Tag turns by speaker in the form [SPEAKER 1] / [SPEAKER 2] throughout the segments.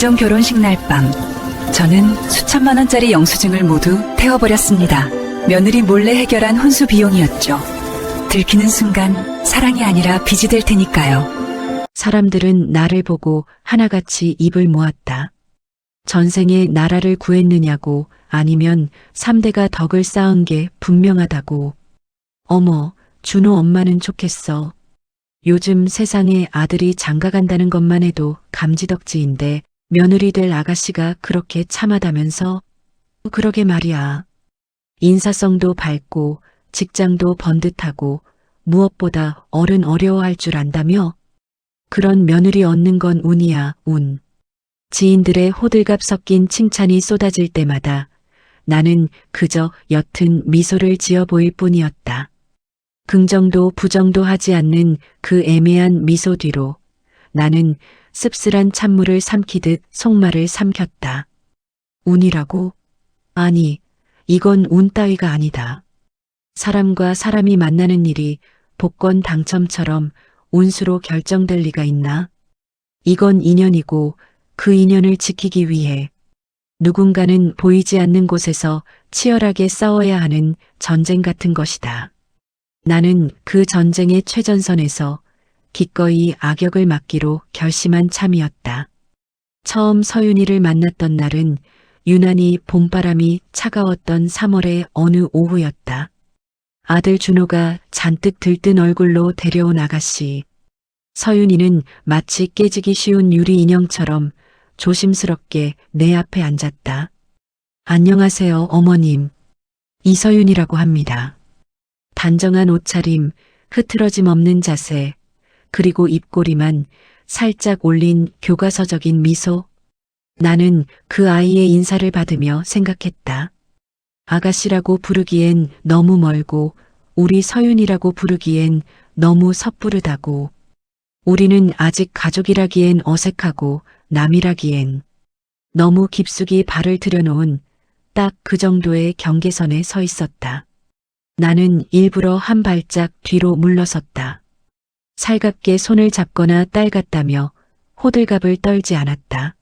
[SPEAKER 1] 종 결혼식 날 밤, 저는 수천만 원짜리 영수증을 모두 태워버렸습니다. 며느리 몰래 해결한 혼수 비용이었죠. 들키는 순간 사랑이 아니라 빚이 될 테니까요.
[SPEAKER 2] 사람들은 나를 보고 하나같이 입을 모았다. 전생에 나라를 구했느냐고, 아니면 3대가 덕을 쌓은 게 분명하다고. 어머, 준호 엄마는 좋겠어. 요즘 세상에 아들이 장가간다는 것만 해도 감지덕지인데 며느리 될 아가씨가 그렇게 참하다면서? 그러게 말이야. 인사성도 밝고 직장도 번듯하고 무엇보다 어른 어려워할 줄 안다며? 그런 며느리 얻는 건 운이야, 운. 지인들의 호들갑 섞인 칭찬이 쏟아질 때마다 나는 그저 옅은 미소를 지어 보일 뿐이었다. 긍정도 부정도 하지 않는 그 애매한 미소 뒤로 나는 씁쓸한 찬물을 삼키듯 속말을 삼켰다. 운이라고? 아니, 이건 운 따위가 아니다. 사람과 사람이 만나는 일이 복권 당첨처럼 운수로 결정될 리가 있나? 이건 인연이고 그 인연을 지키기 위해 누군가는 보이지 않는 곳에서 치열하게 싸워야 하는 전쟁 같은 것이다. 나는 그 전쟁의 최전선에서 기꺼이 악역을 맡기로 결심한 참이었다. 처음 서윤이를 만났던 날은 유난히 봄바람이 차가웠던 3월의 어느 오후였다. 아들 준호가 잔뜩 들뜬 얼굴로 데려온 아가씨. 서윤이는 마치 깨지기 쉬운 유리 인형처럼 조심스럽게 내 앞에 앉았다. 안녕하세요, 어머님. 이서윤이라고 합니다. 단정한 옷차림, 흐트러짐 없는 자세, 그리고 입꼬리만 살짝 올린 교과서적인 미소. 나는 그 아이의 인사를 받으며 생각했다. 아가씨라고 부르기엔 너무 멀고 우리 서윤이라고 부르기엔 너무 섣부르다고. 우리는 아직 가족이라기엔 어색하고 남이라기엔 너무 깊숙이 발을 들여놓은 딱 그 정도의 경계선에 서 있었다. 나는 일부러 한 발짝 뒤로 물러섰다. 살갑게 손을 잡거나 딸갔다며 호들갑을 떨지 않았다.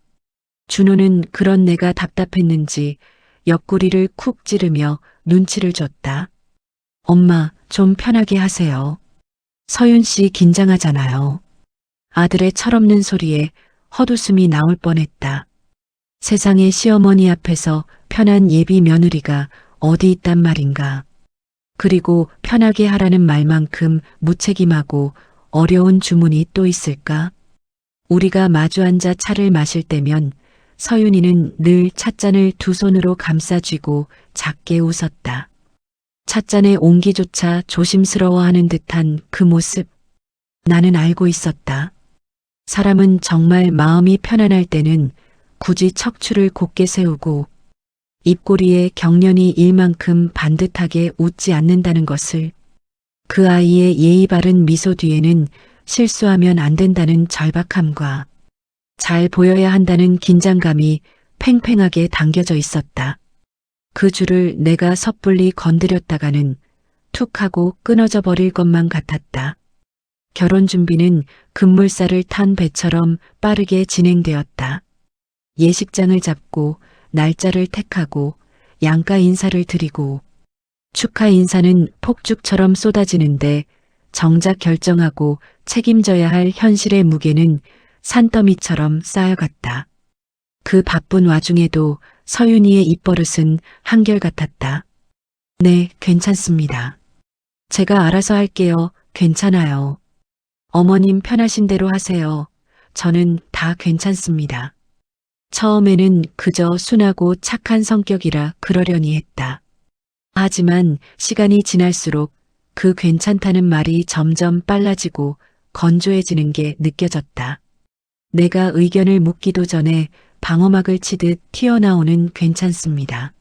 [SPEAKER 2] 준호는 그런 내가 답답했는지 옆구리를 쿡 찌르며 눈치를 줬다. 엄마, 좀 편하게 하세요. 서윤 씨 긴장하잖아요. 아들의 철없는 소리에 헛웃음이 나올 뻔했다. 세상의 시어머니 앞에서 편한 예비 며느리가 어디 있단 말인가. 그리고 편하게 하라는 말만큼 무책임하고 어려운 주문이 또 있을까? 우리가 마주 앉아 차를 마실 때면 서윤이는 늘 찻잔을 두 손으로 감싸쥐고 작게 웃었다. 찻잔의 온기조차 조심스러워하는 듯한 그 모습. 나는 알고 있었다. 사람은 정말 마음이 편안할 때는 굳이 척추를 곧게 세우고 입꼬리에 경련이 일 만큼 반듯하게 웃지 않는다는 것을. 그 아이의 예의 바른 미소 뒤에는 실수하면 안 된다는 절박함과 잘 보여야 한다는 긴장감이 팽팽하게 당겨져 있었다. 그 줄을 내가 섣불리 건드렸다가는 툭 하고 끊어져 버릴 것만 같았다. 결혼 준비는 급물살을 탄 배처럼 빠르게 진행되었다. 예식장을 잡고 날짜를 택하고 양가 인사를 드리고 축하 인사는 폭죽처럼 쏟아지는데 정작 결정하고 책임져야 할 현실의 무게는 산더미처럼 쌓여갔다. 그 바쁜 와중에도 서윤이의 입버릇은 한결같았다. 네, 괜찮습니다. 제가 알아서 할게요. 괜찮아요. 어머님 편하신 대로 하세요. 저는 다 괜찮습니다. 처음에는 그저 순하고 착한 성격이라 그러려니 했다. 하지만 시간이 지날수록 그 괜찮다는 말이 점점 빨라지고 건조해지는 게 느껴졌다. 내가 의견을 묻기도 전에 방어막을 치듯 튀어나오는 괜찮습니다.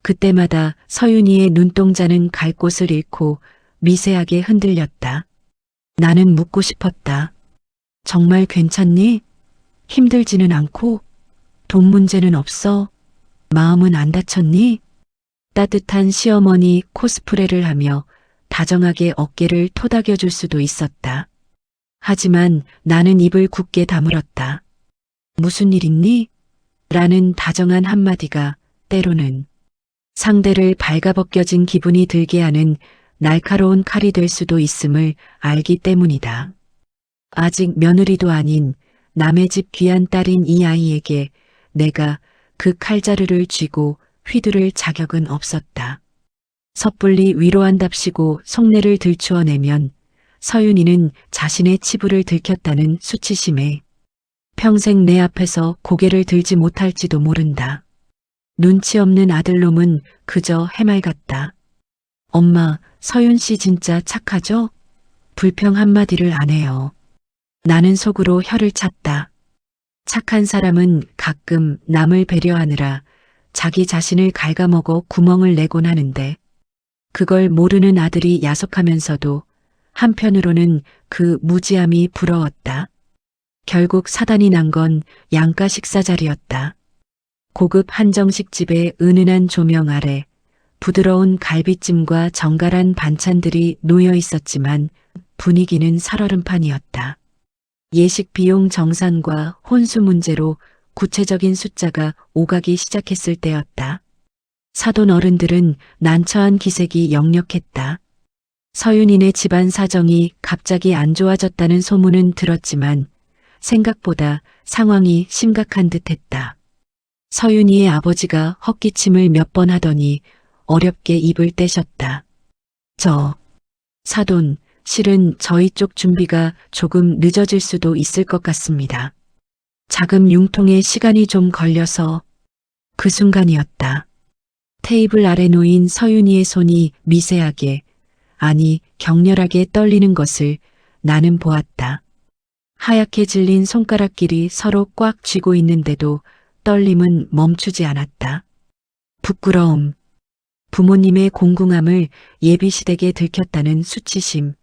[SPEAKER 2] 그때마다 서윤이의 눈동자는 갈 곳을 잃고 미세하게 흔들렸다. 나는 묻고 싶었다. 정말 괜찮니? 힘들지는 않고? 돈 문제는 없어? 마음은 안 다쳤니? 따뜻한 시어머니 코스프레를 하며 다정하게 어깨를 토닥여줄 수도 있었다. 하지만 나는 입을 굳게 다물었다. 무슨 일 있니? 라는 다정한 한마디가 때로는 상대를 발가벗겨진 기분이 들게 하는 날카로운 칼이 될 수도 있음을 알기 때문이다. 아직 며느리도 아닌 남의 집 귀한 딸인 이 아이에게 내가 그 칼자루를 쥐고 휘두를 자격은 없었다. 섣불리 위로한답시고 속내를 들추어내면 서윤이는 자신의 치부를 들켰다는 수치심에 평생 내 앞에서 고개를 들지 못할지도 모른다. 눈치 없는 아들놈은 그저 해맑았다. 엄마, 서윤 씨 진짜 착하죠? 불평 한마디를 안 해요. 나는 속으로 혀를 찼다. 착한 사람은 가끔 남을 배려하느라 자기 자신을 갉아먹어 구멍을 내곤 하는데 그걸 모르는 아들이 야속하면서도 한편으로는 그 무지함이 부러웠다. 결국 사단이 난 건 양가 식사 자리였다. 고급 한정식 집의 은은한 조명 아래 부드러운 갈비찜과 정갈한 반찬들이 놓여 있었지만 분위기는 살얼음판이었다. 예식 비용 정산과 혼수 문제로 구체적인 숫자가 오가기 시작했을 때였다. 사돈 어른들은 난처한 기색이 역력했다. 서윤이네 집안 사정이 갑자기 안 좋아졌다는 소문은 들었지만 생각보다 상황이 심각한 듯했다. 서윤이의 아버지가 헛기침을 몇 번 하더니 어렵게 입을 떼셨다. 사돈, 실은 저희 쪽 준비가 조금 늦어질 수도 있을 것 같습니다. 자금 융통에 시간이 좀 걸려서. 그 순간이었다. 테이블 아래 놓인 서윤이의 손이 미세하게, 아니 격렬하게 떨리는 것을 나는 보았다. 하얗게 질린 손가락끼리 서로 꽉 쥐고 있는데도 떨림은 멈추지 않았다. 부끄러움, 부모님의 공궁함을 예비시댁에 들켰다는 수치심,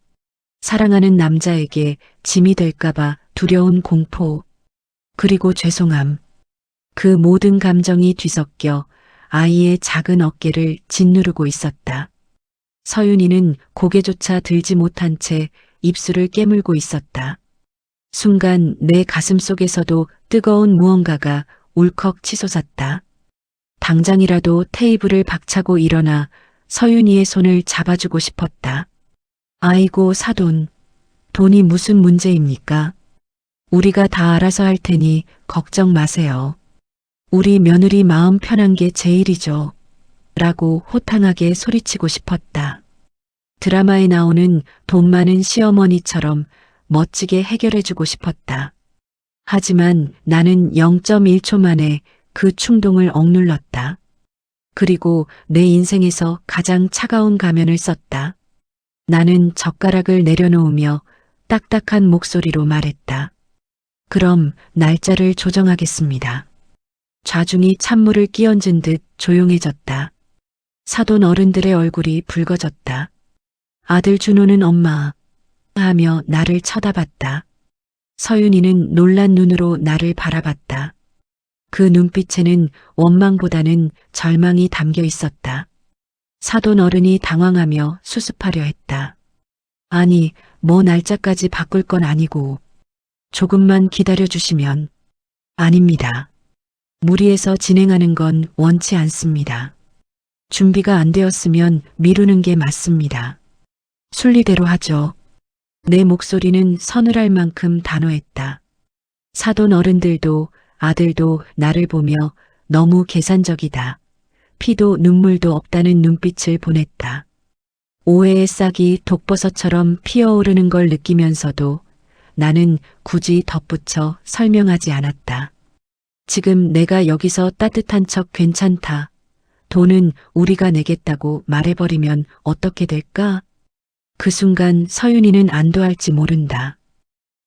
[SPEAKER 2] 사랑하는 남자에게 짐이 될까봐 두려운 공포, 그리고 죄송함. 그 모든 감정이 뒤섞여 아이의 작은 어깨를 짓누르고 있었다. 서윤이는 고개조차 들지 못한 채 입술을 깨물고 있었다. 순간 내 가슴 속에서도 뜨거운 무언가가 울컥 치솟았다. 당장이라도 테이블을 박차고 일어나 서윤이의 손을 잡아주고 싶었다. 아이고 사돈, 돈이 무슨 문제입니까? 우리가 다 알아서 할 테니 걱정 마세요. 우리 며느리 마음 편한 게 제일이죠. 라고 호탕하게 소리치고 싶었다. 드라마에 나오는 돈 많은 시어머니처럼 멋지게 해결해주고 싶었다. 하지만 나는 0.1초 만에 그 충동을 억눌렀다. 그리고 내 인생에서 가장 차가운 가면을 썼다. 나는 젓가락을 내려놓으며 딱딱한 목소리로 말했다. 그럼 날짜를 조정하겠습니다. 좌중이 찬물을 끼얹은 듯 조용해졌다. 사돈 어른들의 얼굴이 붉어졌다. 아들 준호는 엄마 하며 나를 쳐다봤다. 서윤이는 놀란 눈으로 나를 바라봤다. 그 눈빛에는 원망보다는 절망이 담겨 있었다. 사돈 어른이 당황하며 수습하려 했다. 아니, 뭐 날짜까지 바꿀 건 아니고 조금만 기다려주시면. 아닙니다. 무리해서 진행하는 건 원치 않습니다. 준비가 안 되었으면 미루는 게 맞습니다. 순리대로 하죠. 내 목소리는 서늘할 만큼 단호했다. 사돈 어른들도 아들도 나를 보며 너무 계산적이다. 피도 눈물도 없다는 눈빛을 보냈다. 오해의 싹이 독버섯처럼 피어오르는 걸 느끼면서도 나는 굳이 덧붙여 설명하지 않았다. 지금 내가 여기서 따뜻한 척 괜찮다. 돈은 우리가 내겠다고 말해버리면 어떻게 될까? 그 순간 서윤이는 안도할지 모른다.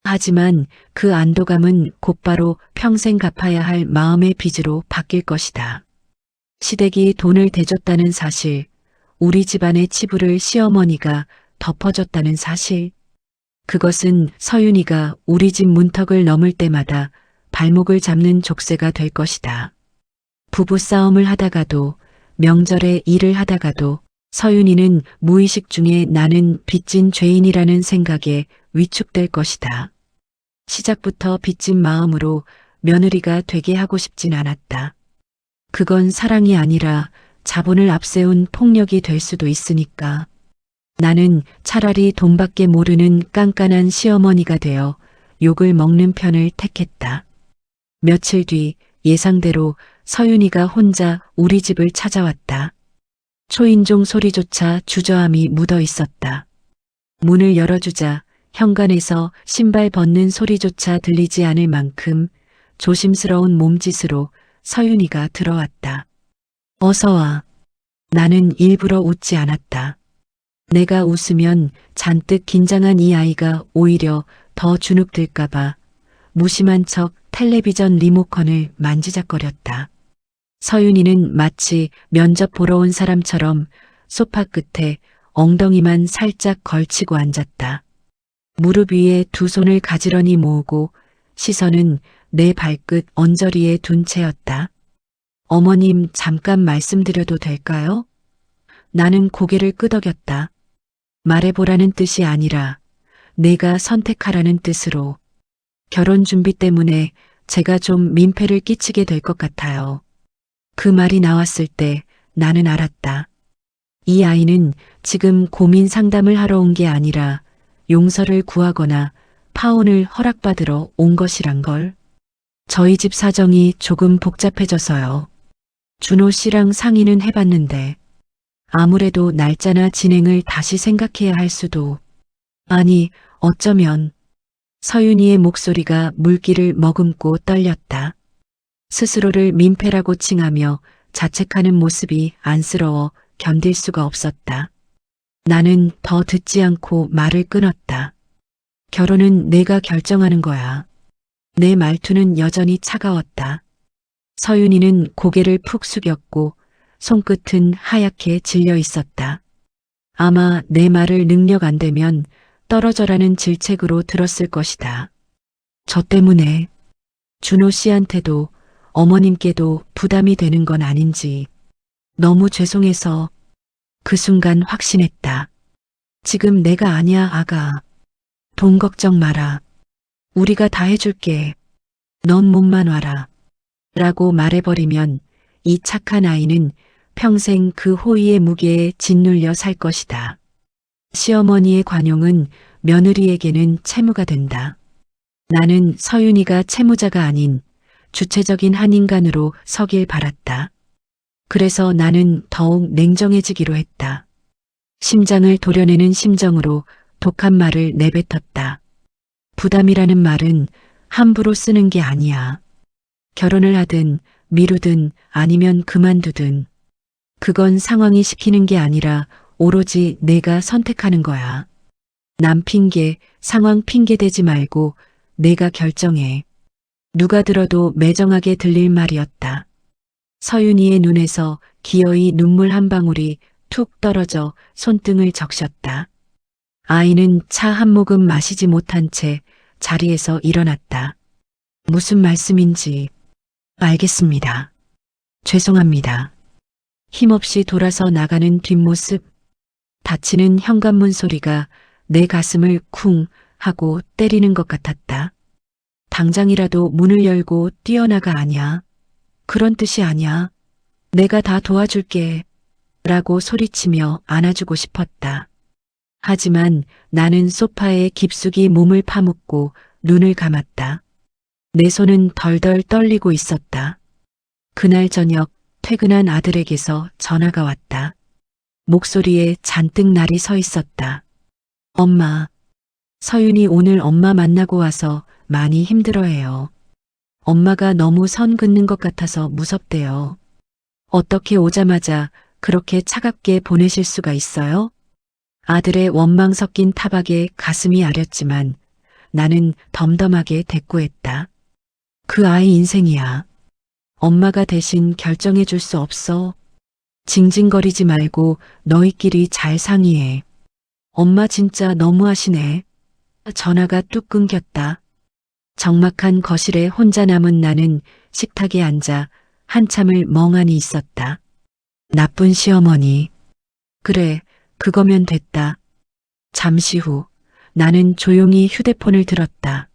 [SPEAKER 2] 하지만 그 안도감은 곧바로 평생 갚아야 할 마음의 빚으로 바뀔 것이다. 시댁이 돈을 대줬다는 사실, 우리 집안의 치부를 시어머니가 덮어줬다는 사실, 그것은 서윤이가 우리 집 문턱을 넘을 때마다 발목을 잡는 족쇄가 될 것이다. 부부싸움을 하다가도, 명절에 일을 하다가도 서윤이는 무의식 중에 나는 빚진 죄인이라는 생각에 위축될 것이다. 시작부터 빚진 마음으로 며느리가 되게 하고 싶진 않았다. 그건 사랑이 아니라 자본을 앞세운 폭력이 될 수도 있으니까. 나는 차라리 돈밖에 모르는 깐깐한 시어머니가 되어 욕을 먹는 편을 택했다. 며칠 뒤 예상대로 서윤이가 혼자 우리 집을 찾아왔다. 초인종 소리조차 주저함이 묻어 있었다. 문을 열어주자 현관에서 신발 벗는 소리조차 들리지 않을 만큼 조심스러운 몸짓으로 서윤이가 들어왔다. 어서 와. 나는 일부러 웃지 않았다. 내가 웃으면 잔뜩 긴장한 이 아이가 오히려 더 주눅들까봐 무심한 척 텔레비전 리모컨을 만지작거렸다. 서윤이는 마치 면접 보러 온 사람처럼 소파 끝에 엉덩이만 살짝 걸치고 앉았다. 무릎 위에 두 손을 가지런히 모으고 시선은 내 발끝 언저리에 둔 채였다. 어머님, 잠깐 말씀드려도 될까요? 나는 고개를 끄덕였다. 말해보라는 뜻이 아니라 내가 선택하라는 뜻으로. 결혼 준비 때문에 제가 좀 민폐를 끼치게 될 것 같아요. 그 말이 나왔을 때 나는 알았다. 이 아이는 지금 고민 상담을 하러 온 게 아니라 용서를 구하거나 파혼을 허락받으러 온 것이란 걸. 저희 집 사정이 조금 복잡해져서요. 준호 씨랑 상의는 해봤는데 아무래도 날짜나 진행을 다시 생각해야 할 수도. 아니, 어쩌면. 서윤이의 목소리가 물기를 머금고 떨렸다. 스스로를 민폐라고 칭하며 자책하는 모습이 안쓰러워 견딜 수가 없었다. 나는 더 듣지 않고 말을 끊었다. 결혼은 내가 결정하는 거야. 내 말투는 여전히 차가웠다. 서윤이는 고개를 푹 숙였고 손끝은 하얗게 질려 있었다. 아마 내 말을 능력 안 되면 떨어져라는 질책으로 들었을 것이다. 저 때문에 준호 씨한테도 어머님께도 부담이 되는 건 아닌지 너무 죄송해서. 그 순간 확신했다. 지금 내가 아니야, 아가. 돈 걱정 마라. 우리가 다 해줄게. 넌 몸만 와라. 라고 말해버리면 이 착한 아이는 평생 그 호의의 무게에 짓눌려 살 것이다. 시어머니의 관용은 며느리에게는 채무가 된다. 나는 서윤이가 채무자가 아닌 주체적인 한 인간으로 서길 바랐다. 그래서 나는 더욱 냉정해지기로 했다. 심장을 도려내는 심정으로 독한 말을 내뱉었다. 부담이라는 말은 함부로 쓰는 게 아니야. 결혼을 하든 미루든 아니면 그만두든 그건 상황이 시키는 게 아니라 오로지 내가 선택하는 거야. 남 핑계, 상황 핑계 대지 말고 내가 결정해. 누가 들어도 매정하게 들릴 말이었다. 서윤이의 눈에서 기어이 눈물 한 방울이 툭 떨어져 손등을 적셨다. 아이는 차 한 모금 마시지 못한 채 자리에서 일어났다. 무슨 말씀인지. 알겠습니다. 죄송합니다. 힘없이 돌아서 나가는 뒷모습. 닫히는 현관문 소리가 내 가슴을 쿵 하고 때리는 것 같았다. 당장이라도 문을 열고 뛰어나가. 아냐. 그런 뜻이 아니야. 내가 다 도와줄게. 라고 소리치며 안아주고 싶었다. 하지만 나는 소파에 깊숙이 몸을 파묻고 눈을 감았다. 내 손은 덜덜 떨리고 있었다. 그날 저녁 퇴근한 아들에게서 전화가 왔다. 목소리에 잔뜩 날이 서 있었다. 엄마, 서윤이 오늘 엄마 만나고 와서 많이 힘들어해요. 엄마가 너무 선 긋는 것 같아서 무섭대요. 어떻게 오자마자 그렇게 차갑게 보내실 수가 있어요? 아들의 원망 섞인 타박에 가슴이 아렸지만 나는 덤덤하게 대꾸했다. 그 아이 인생이야. 엄마가 대신 결정해 줄 수 없어. 징징거리지 말고 너희끼리 잘 상의해. 엄마 진짜 너무하시네. 전화가 뚝 끊겼다. 적막한 거실에 혼자 남은 나는 식탁에 앉아 한참을 멍하니 있었다. 나쁜 시어머니. 그래, 그거면 됐다. 잠시 후 나는 조용히 휴대폰을 들었다.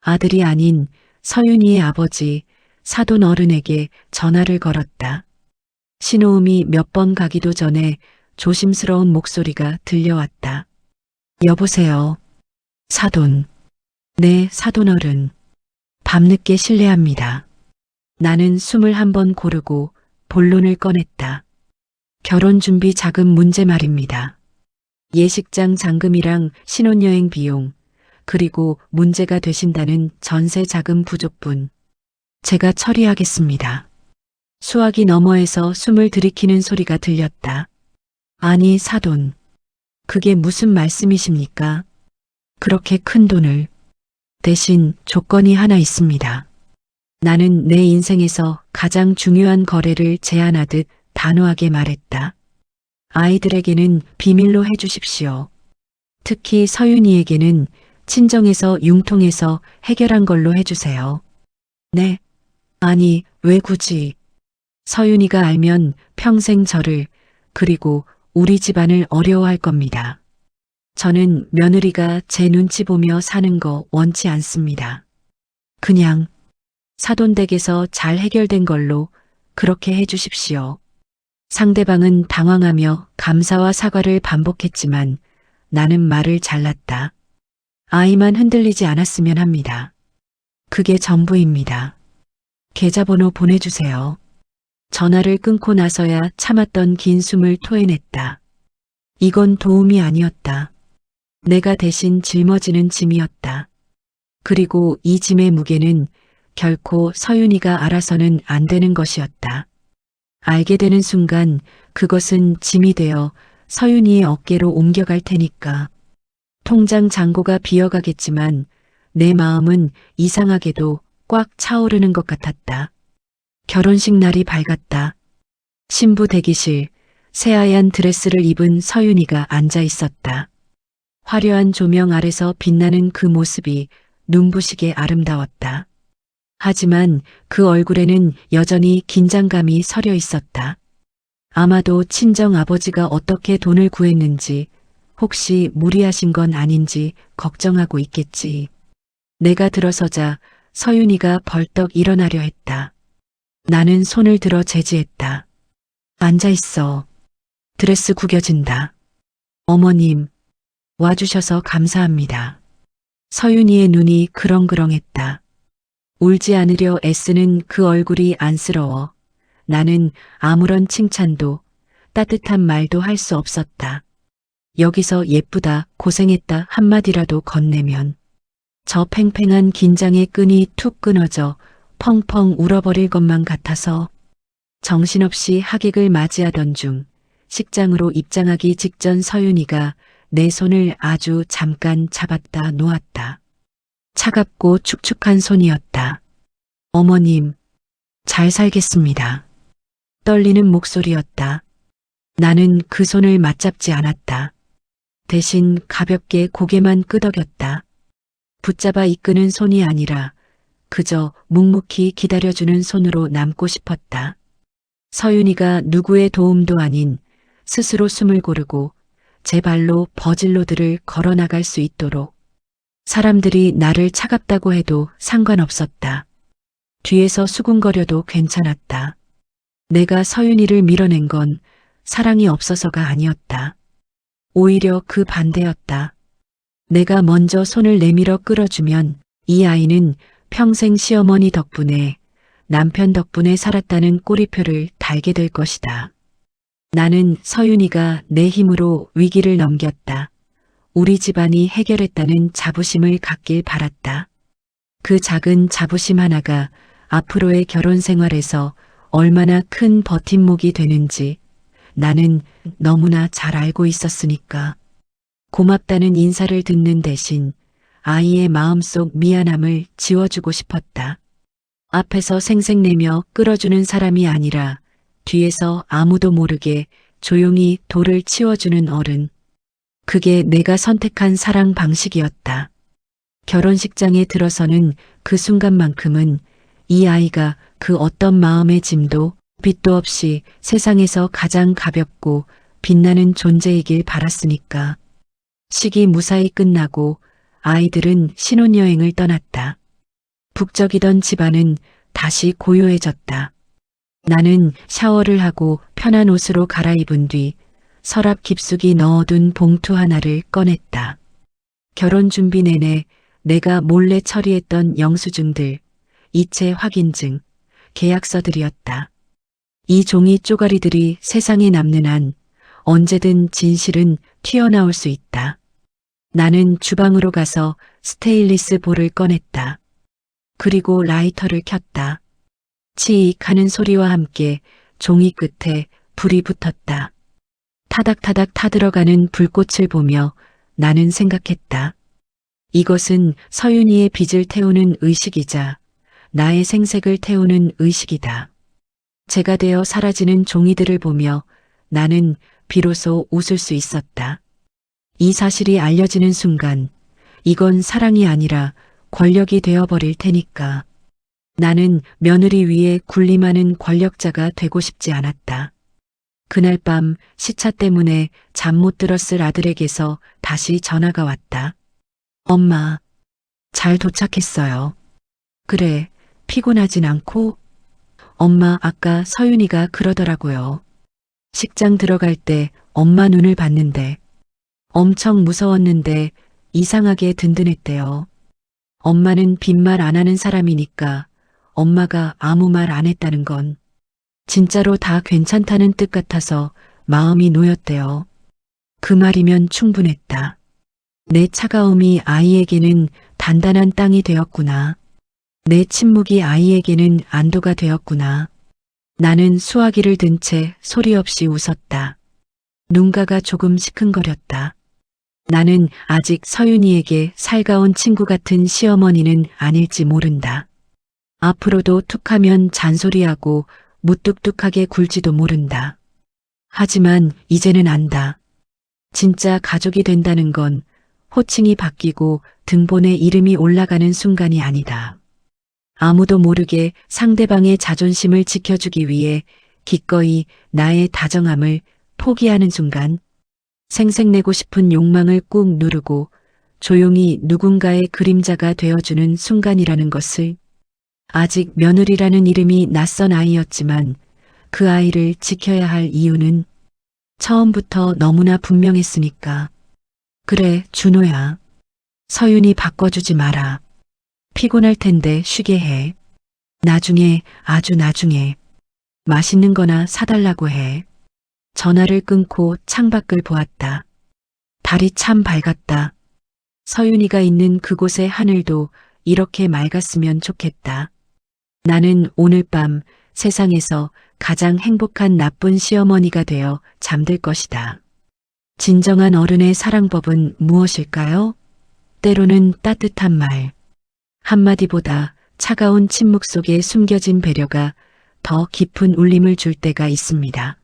[SPEAKER 2] 아들이 아닌 서윤이의 아버지 사돈 어른에게 전화를 걸었다. 신호음이 몇 번 가기도 전에 조심스러운 목소리가 들려왔다. 여보세요. 사돈. 네, 사돈 어른. 밤늦게 실례합니다. 나는 숨을 한번 고르고 본론을 꺼냈다. 결혼 준비 자금 문제 말입니다. 예식장 잔금이랑 신혼여행 비용, 그리고 문제가 되신다는 전세 자금 부족분. 제가 처리하겠습니다. 수화기 너머에서 숨을 들이키는 소리가 들렸다. 아니, 사돈. 그게 무슨 말씀이십니까? 그렇게 큰 돈을. 대신 조건이 하나 있습니다. 나는 내 인생에서 가장 중요한 거래를 제안하듯 단호하게 말했다. 아이들에게는 비밀로 해주십시오. 특히 서윤이에게는 친정에서 융통해서 해결한 걸로 해주세요. 네. 아니, 왜 굳이. 서윤이가 알면 평생 저를, 그리고 우리 집안을 어려워할 겁니다. 저는 며느리가 제 눈치 보며 사는 거 원치 않습니다. 그냥 사돈 댁에서 잘 해결된 걸로 그렇게 해주십시오. 상대방은 당황하며 감사와 사과를 반복했지만 나는 말을 잘랐다. 아이만 흔들리지 않았으면 합니다. 그게 전부입니다. 계좌번호 보내주세요. 전화를 끊고 나서야 참았던 긴 숨을 토해냈다. 이건 도움이 아니었다. 내가 대신 짊어지는 짐이었다. 그리고 이 짐의 무게는 결코 서윤이가 알아서는 안 되는 것이었다. 알게 되는 순간 그것은 짐이 되어 서윤이의 어깨로 옮겨갈 테니까. 통장 잔고가 비어가겠지만 내 마음은 이상하게도 꽉 차오르는 것 같았다. 결혼식 날이 밝았다. 신부 대기실, 새하얀 드레스를 입은 서윤이가 앉아 있었다. 화려한 조명 아래서 빛나는 그 모습이 눈부시게 아름다웠다. 하지만 그 얼굴에는 여전히 긴장감이 서려 있었다. 아마도 친정 아버지가 어떻게 돈을 구했는지, 혹시 무리하신 건 아닌지 걱정하고 있겠지. 내가 들어서자 서윤이가 벌떡 일어나려 했다. 나는 손을 들어 제지했다. 앉아 있어. 드레스 구겨진다. 어머님, 와주셔서 감사합니다. 서윤이의 눈이 그렁그렁했다. 울지 않으려 애쓰는 그 얼굴이 안쓰러워 나는 아무런 칭찬도 따뜻한 말도 할 수 없었다. 여기서 예쁘다, 고생했다 한마디라도 건네면 저 팽팽한 긴장의 끈이 툭 끊어져 펑펑 울어버릴 것만 같아서 정신없이 하객을 맞이하던 중 식장으로 입장하기 직전 서윤이가 내 손을 아주 잠깐 잡았다 놓았다. 차갑고 축축한 손이었다. 어머님, 잘 살겠습니다. 떨리는 목소리였다. 나는 그 손을 맞잡지 않았다. 대신 가볍게 고개만 끄덕였다. 붙잡아 이끄는 손이 아니라 그저 묵묵히 기다려주는 손으로 남고 싶었다. 서윤이가 누구의 도움도 아닌 스스로 숨을 고르고 제 발로 버질로들을 걸어나갈 수 있도록 사람들이 나를 차갑다고 해도 상관없었다. 뒤에서 수군거려도 괜찮았다. 내가 서윤이를 밀어낸 건 사랑이 없어서가 아니었다. 오히려 그 반대였다. 내가 먼저 손을 내밀어 끌어주면 이 아이는 평생 시어머니 덕분에 남편 덕분에 살았다는 꼬리표를 달게 될 것이다. 나는 서윤이가 내 힘으로 위기를 넘겼다. 우리 집안이 해결했다는 자부심을 갖길 바랐다. 그 작은 자부심 하나가 앞으로의 결혼 생활에서 얼마나 큰 버팀목이 되는지 나는 너무나 잘 알고 있었으니까. 고맙다는 인사를 듣는 대신 아이의 마음속 미안함을 지워주고 싶었다. 앞에서 생색내며 끌어주는 사람이 아니라 뒤에서 아무도 모르게 조용히 돌을 치워주는 어른. 그게 내가 선택한 사랑 방식이었다. 결혼식장에 들어서는 그 순간만큼은 이 아이가 그 어떤 마음의 짐도 빛도 없이 세상에서 가장 가볍고 빛나는 존재이길 바랐으니까. 식이 무사히 끝나고 아이들은 신혼여행을 떠났다. 북적이던 집안은 다시 고요해졌다. 나는 샤워를 하고 편한 옷으로 갈아입은 뒤 서랍 깊숙이 넣어둔 봉투 하나를 꺼냈다. 결혼 준비 내내 내가 몰래 처리했던 영수증들, 이체 확인증, 계약서들이었다. 이 종이 쪼가리들이 세상에 남는 한 언제든 진실은 튀어나올 수 있다. 나는 주방으로 가서 스테인리스 볼을 꺼냈다. 그리고 라이터를 켰다. 치익 하는 소리와 함께 종이 끝에 불이 붙었다. 타닥타닥 타들어가는 불꽃을 보며 나는 생각했다. 이것은 서윤이의 빚을 태우는 의식이자 나의 생색을 태우는 의식이다. 제가 되어 사라지는 종이들을 보며 나는 비로소 웃을 수 있었다. 이 사실이 알려지는 순간 이건 사랑이 아니라 권력이 되어버릴 테니까. 나는 며느리 위에 군림하는 권력자가 되고 싶지 않았다. 그날 밤 시차 때문에 잠 못 들었을 아들에게서 다시 전화가 왔다. 엄마, 잘 도착했어요. 그래, 피곤하진 않고? 엄마, 아까 서윤이가 그러더라고요. 식장 들어갈 때 엄마 눈을 봤는데 엄청 무서웠는데 이상하게 든든했대요. 엄마는 빈말 안 하는 사람이니까 엄마가 아무 말 안 했다는 건 진짜로 다 괜찮다는 뜻 같아서 마음이 놓였대요. 그 말이면 충분했다. 내 차가움이 아이에게는 단단한 땅이 되었구나. 내 침묵이 아이에게는 안도가 되었구나. 나는 수화기를 든 채 소리 없이 웃었다. 눈가가 조금 시큰거렸다. 나는 아직 서윤이에게 살가운 친구 같은 시어머니는 아닐지 모른다. 앞으로도 툭하면 잔소리하고 무뚝뚝하게 굴지도 모른다. 하지만 이제는 안다. 진짜 가족이 된다는 건 호칭이 바뀌고 등본에 이름이 올라가는 순간이 아니다. 아무도 모르게 상대방의 자존심을 지켜주기 위해 기꺼이 나의 다정함을 포기하는 순간, 생색내고 싶은 욕망을 꾹 누르고 조용히 누군가의 그림자가 되어주는 순간이라는 것을, 아직 며느리라는 이름이 낯선 아이였지만 그 아이를 지켜야 할 이유는 처음부터 너무나 분명했으니까. 그래, 준호야. 서윤이 바꿔주지 마라. 피곤할 텐데 쉬게 해. 나중에, 아주 나중에 맛있는 거나 사달라고 해. 전화를 끊고 창밖을 보았다. 달이 참 밝았다. 서윤이가 있는 그곳의 하늘도 이렇게 맑았으면 좋겠다. 나는 오늘 밤 세상에서 가장 행복한 나쁜 시어머니가 되어 잠들 것이다. 진정한 어른의 사랑법은 무엇일까요? 때로는 따뜻한 말. 한마디보다 차가운 침묵 속에 숨겨진 배려가 더 깊은 울림을 줄 때가 있습니다.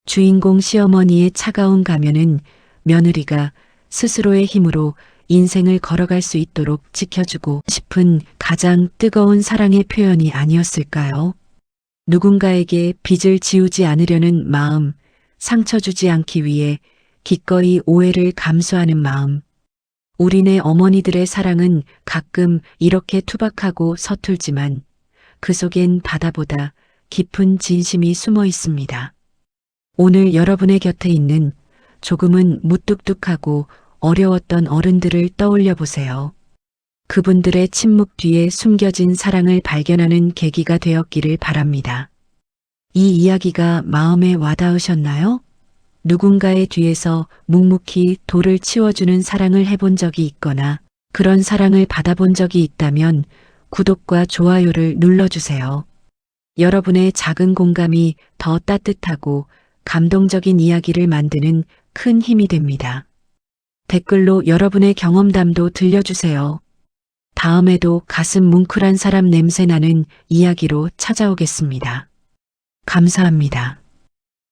[SPEAKER 2] 주인공 시어머니의 차가운 가면은 며느리가 스스로의 힘으로 인생을 걸어갈 수 있도록 지켜주고 싶은 가장 뜨거운 사랑의 표현이 아니었을까요? 누군가에게 빚을 지우지 않으려는 마음, 상처 주지 않기 위해 기꺼이 오해를 감수하는 마음. 우리네 어머니들의 사랑은 가끔 이렇게 투박하고 서툴지만 그 속엔 바다보다 깊은 진심이 숨어 있습니다. 오늘 여러분의 곁에 있는 조금은 무뚝뚝하고 어려웠던 어른들을 떠올려 보세요. 그분들의 침묵 뒤에 숨겨진 사랑을 발견하는 계기가 되었기를 바랍니다. 이 이야기가 마음에 와닿으셨나요? 누군가의 뒤에서 묵묵히 돌을 치워주는 사랑을 해본 적이 있거나 그런 사랑을 받아본 적이 있다면 구독과 좋아요를 눌러주세요. 여러분의 작은 공감이 더 따뜻하고 감동적인 이야기를 만드는 큰 힘이 됩니다. 댓글로 여러분의 경험담도 들려주세요. 다음에도 가슴 뭉클한 사람 냄새 나는 이야기로 찾아오겠습니다. 감사합니다.